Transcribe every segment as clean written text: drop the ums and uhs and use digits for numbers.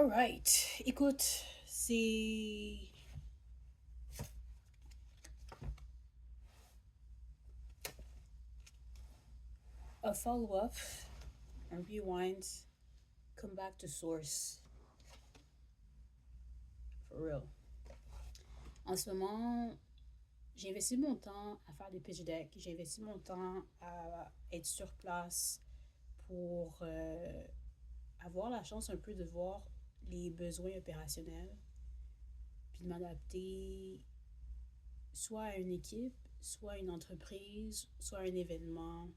Alright. Écoute, c'est a follow-up, un rewind, come back to source. For real. En ce moment, j'ai investi mon temps à faire des pitch decks. J'ai investi mon temps à être sur place pour avoir la chance un peu de voir les besoins opérationnels, puis de m'adapter soit à une équipe, soit à une entreprise, soit à un événement,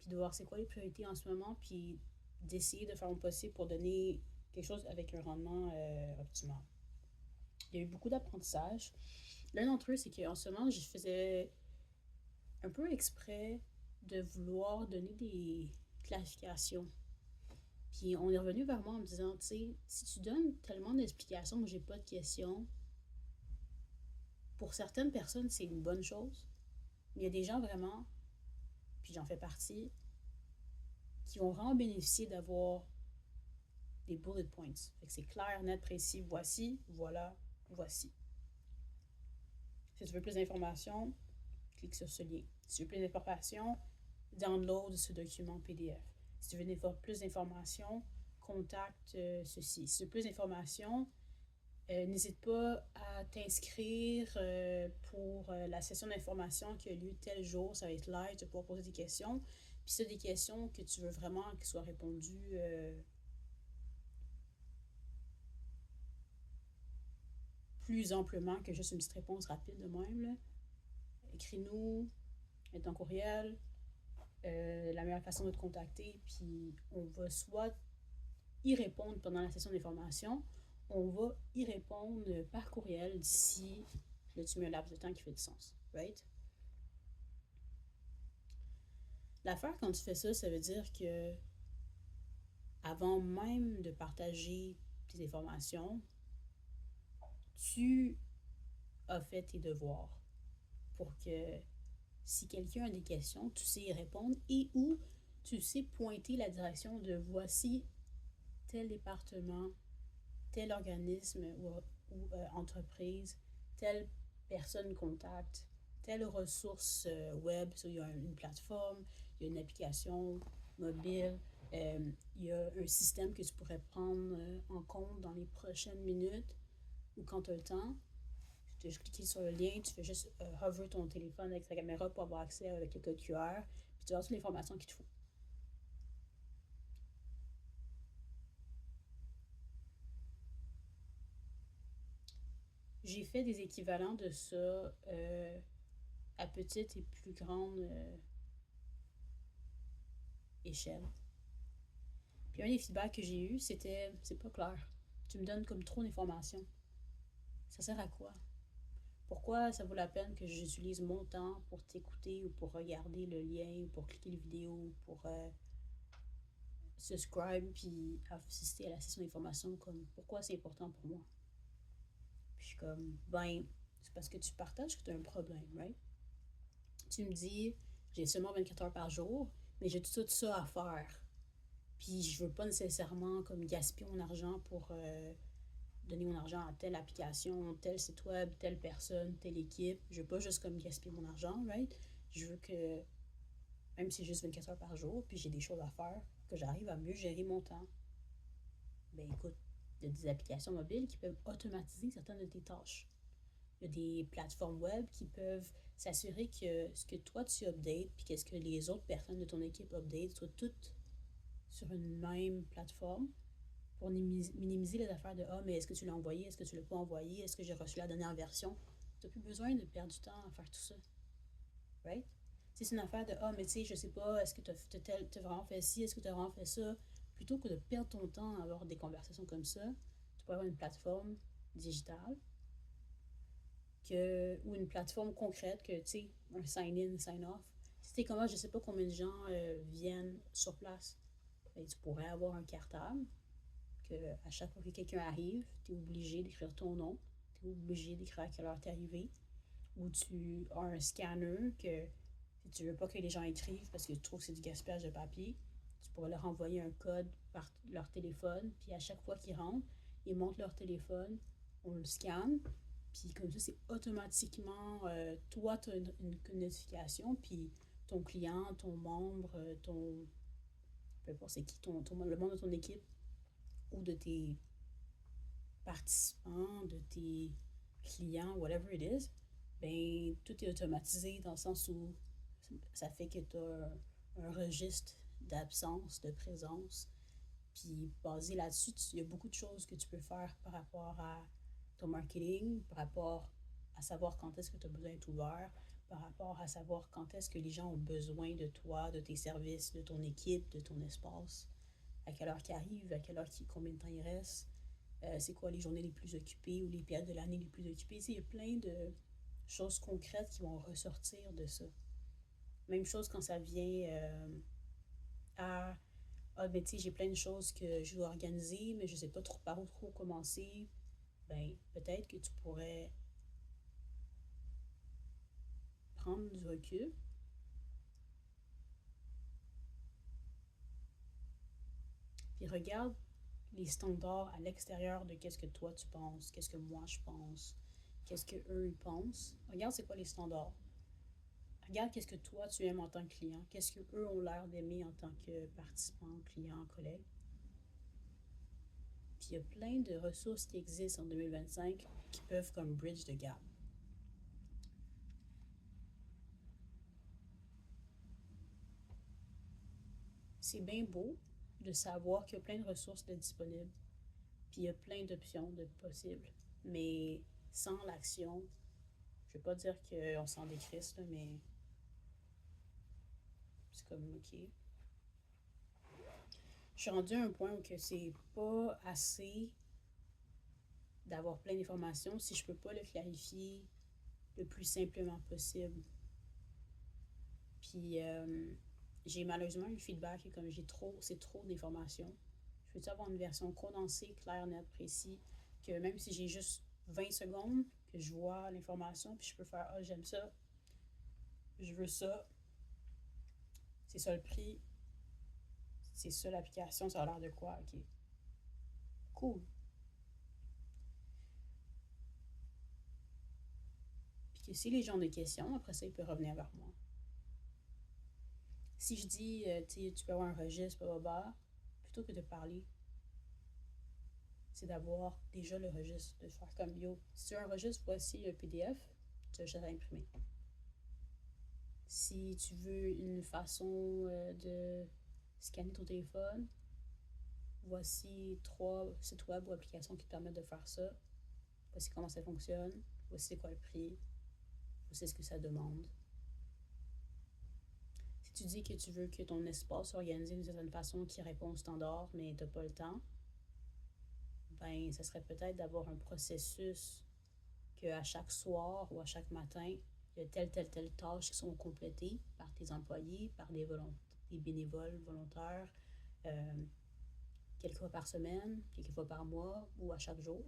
puis de voir c'est quoi les priorités en ce moment, puis d'essayer de faire mon possible pour donner quelque chose avec un rendement optimal. Il y a eu beaucoup d'apprentissage. L'un d'entre eux, c'est qu'en ce moment, je faisais un peu exprès de vouloir donner des classifications. Puis on est revenu vers moi en me disant, tu sais, si tu donnes tellement d'explications que j'ai pas de questions, pour certaines personnes, c'est une bonne chose. Mais il y a des gens vraiment, puis j'en fais partie, qui vont vraiment bénéficier d'avoir des bullet points. Fait que c'est clair, net, précis. Voici, voilà, voici. Si tu veux plus d'informations, clique sur ce lien. Si tu veux plus d'informations, download ce document PDF. Si tu veux plus d'informations, contacte ceci. Si tu veux plus d'informations, n'hésite pas à t'inscrire pour la session d'information qui a lieu tel jour. Ça va être live, tu vas pouvoir poser des questions. Puis si tu as des questions que tu veux vraiment qu'elles soient répondues plus amplement que juste une petite réponse rapide de même, là, écris-nous, mets ton courriel, la meilleure façon de te contacter, puis on va soit y répondre pendant la session d'information, on va y répondre par courriel d'ici, là tu mets un laps de temps qui fait du sens, right? L'affaire quand tu fais ça, ça veut dire que avant même de partager tes informations, tu as fait tes devoirs pour que si quelqu'un a des questions, tu sais y répondre et ou tu sais pointer la direction de voici tel département, tel organisme ou entreprise, telle personne contact, telle ressource web, il y a une plateforme, il y a une application mobile, il y a un système que tu pourrais prendre en compte dans les prochaines minutes ou quand tu as le temps. Tu as cliqué sur le lien, tu fais juste hover ton téléphone avec sa caméra pour avoir accès avec le code QR, puis tu as toute l'information qu'il te faut. J'ai fait des équivalents de ça à petite et plus grande échelle. Puis un des feedbacks que j'ai eu, c'était c'est pas clair. Tu me donnes comme trop d'informations. Ça sert à quoi? Pourquoi ça vaut la peine que j'utilise mon temps pour t'écouter ou pour regarder le lien, ou pour cliquer les vidéos, ou pour subscribe puis assister à la session d'information, comme pourquoi c'est important pour moi? Puis je suis comme, ben, c'est parce que tu partages que tu as un problème, right? Tu me dis, j'ai seulement 24 heures par jour, mais j'ai tout ça à faire. Puis je veux pas nécessairement comme gaspiller mon argent pour donner mon argent à telle application, tel site web, telle personne, telle équipe. Je veux pas juste comme gaspiller mon argent, right? Je veux que, même si c'est juste 24 heures par jour, puis j'ai des choses à faire, que j'arrive à mieux gérer mon temps. Ben écoute, il y a des applications mobiles qui peuvent automatiser certaines de tes tâches. Il y a des plateformes web qui peuvent s'assurer que ce que toi tu updates, puis qu'est-ce que les autres personnes de ton équipe update, soit toutes sur une même plateforme pour minimiser les affaires de ah, mais est-ce que tu l'as envoyé, est-ce que tu l'as pas envoyé, est-ce que j'ai reçu la dernière version. Tu n'as plus besoin de perdre du temps à faire tout ça. Right? Si c'est une affaire de ah, mais tu sais, je sais pas, est-ce que tu as vraiment fait ci, est-ce que tu as vraiment fait ça, plutôt que de perdre ton temps à avoir des conversations comme ça, tu peux avoir une plateforme digitale ou une plateforme concrète que tu sais, un sign-in, sign-off. Si t'es comme moi, je sais pas combien de gens viennent sur place, ben, tu pourrais avoir un cartable que à chaque fois que quelqu'un arrive, tu es obligé d'écrire ton nom, tu es obligé d'écrire à quelle heure tu es arrivé, ou tu as un scanner que si tu veux pas que les gens écrivent parce que tu trouves que c'est du gaspillage de papier, Tu pourrais leur envoyer un code par leur téléphone, puis à chaque fois qu'ils rentrent, ils montrent leur téléphone, on le scanne, puis comme ça, c'est automatiquement, toi, tu as une notification, puis ton client, ton membre, peu importe c'est qui, le membre de ton équipe ou de tes participants, de tes clients, whatever it is, ben tout est automatisé dans le sens où ça fait que tu as un registre d'absence, de présence. Puis basé là-dessus, il y a beaucoup de choses que tu peux faire par rapport à ton marketing, par rapport à savoir quand est-ce que tu as besoin d'être ouvert, par rapport à savoir quand est-ce que les gens ont besoin de toi, de tes services, de ton équipe, de ton espace, à quelle heure qu'ils arrivent, à quelle heure combien de temps il reste, c'est quoi les journées les plus occupées ou les périodes de l'année les plus occupées. Il y a plein de choses concrètes qui vont ressortir de ça. Même chose quand ça vient à ah, ben, tu sais, j'ai plein de choses que je dois organiser, mais je sais pas trop par où trop commencer. Ben, peut-être que tu pourrais prendre du recul, puis regarde les standards à l'extérieur de qu'est-ce que toi tu penses, qu'est-ce que moi je pense, qu'est-ce que eux ils pensent. Regarde c'est quoi les standards. Regarde qu'est-ce que toi tu aimes en tant que client, qu'est-ce que eux ont l'air d'aimer en tant que participant, client, collègue. Puis il y a plein de ressources qui existent en 2025 qui peuvent comme bridge the gap. C'est bien beau de savoir qu'il y a plein de ressources de disponibles, puis il y a plein d'options de possibles. Mais sans l'action, je vais pas dire qu'on s'en décrisse, mais c'est comme OK. Je suis rendue à un point où que c'est pas assez d'avoir plein d'informations si je peux pas le clarifier le plus simplement possible. Puis j'ai malheureusement eu le feedback que comme c'est trop d'informations. Je veux avoir une version condensée, claire, nette, précise, que même si j'ai juste 20 secondes, que je vois l'information, puis je peux faire ah, j'aime ça, je veux ça, c'est ça le prix, c'est ça l'application, ça a l'air de quoi, ok. Cool. Puis que si les gens ont des questions, après ça, ils peuvent revenir vers moi. Si je dis, tu peux avoir un registre, blablabla, plutôt que de parler, c'est d'avoir déjà le registre, de faire comme yo. Si tu as un registre, voici le PDF, tu as juste à imprimer. Si tu veux une façon de scanner ton téléphone, voici 3 sites web ou applications qui te permettent de faire ça. Voici comment ça fonctionne. Voici c'est quoi le prix. Voici ce que ça demande. Si tu dis que tu veux que ton espace soit organisé d'une certaine façon qui répond au standard, mais tu n'as pas le temps, ben, ça serait peut-être d'avoir un processus qu'à chaque soir ou à chaque matin, il y a telle tâche qui sont complétées par tes employés, par des bénévoles volontaires, quelques fois par semaine, quelques fois par mois ou à chaque jour.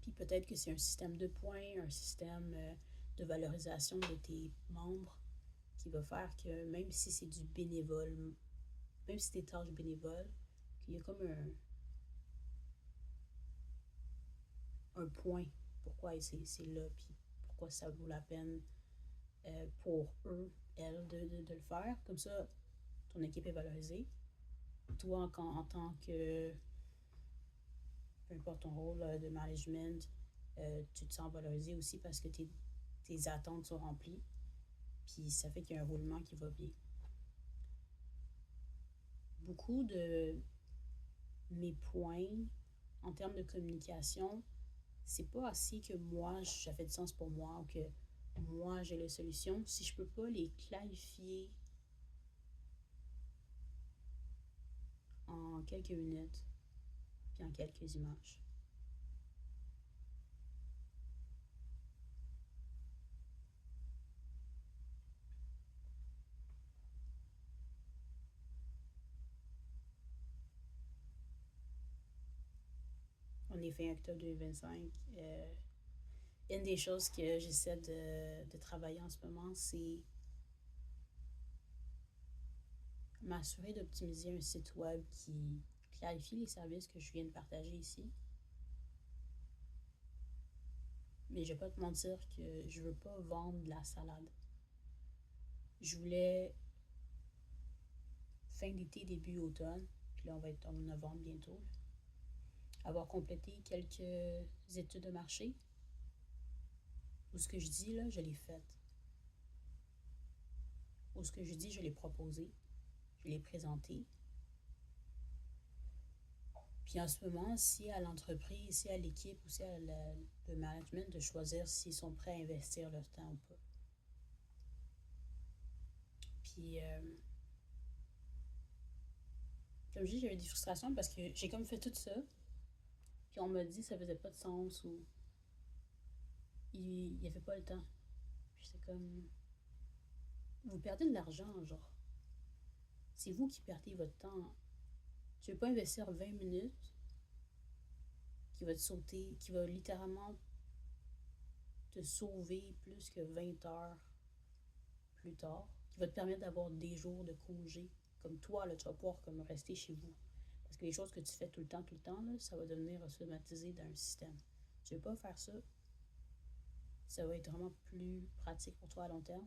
Puis peut-être que c'est un système de points, un système de valorisation de tes membres qui va faire que même si c'est du bénévole, même si c'est des tâches bénévoles, qu'il y a comme un point pourquoi c'est là, puis pourquoi ça vaut la peine pour eux, elles, de le faire. Comme ça, ton équipe est valorisée. Toi, en tant que, peu importe ton rôle de management, tu te sens valorisé aussi parce que tes attentes sont remplies. Puis ça fait qu'il y a un roulement qui va bien. Beaucoup de mes points en termes de communication, c'est pas assez que moi, ça fait du sens pour moi ou que moi, j'ai les solutions si je peux pas les clarifier en quelques minutes puis en quelques images. On est fin octobre 2025. Une des choses que j'essaie de travailler en ce moment, c'est m'assurer d'optimiser un site web qui clarifie les services que je viens de partager ici. Mais je vais pas te mentir que je veux pas vendre de la salade. Je voulais fin d'été, début automne, puis là on va être en novembre bientôt, avoir complété quelques études de marché. Où ce que je dis là, je l'ai fait. Où ce que je dis, je l'ai proposé, je l'ai présenté. Puis en ce moment, si à l'entreprise, si à l'équipe ou si à le management de choisir s'ils sont prêts à investir leur temps ou pas. Puis, comme je dis, j'avais des frustrations parce que j'ai comme fait tout ça. Puis on m'a dit que ça faisait pas de sens ou il n'y avait pas le temps. Puis c'est comme, vous perdez de l'argent, genre. C'est vous qui perdez votre temps. Tu veux pas investir 20 minutes qui va te sauter, qui va littéralement te sauver plus que 20 heures plus tard, qui va te permettre d'avoir des jours de congé. Comme toi, là, tu vas pouvoir comme rester chez vous. Parce que les choses que tu fais tout le temps, là, ça va devenir automatisé dans un système. Tu veux pas faire ça, ça va être vraiment plus pratique pour toi à long terme.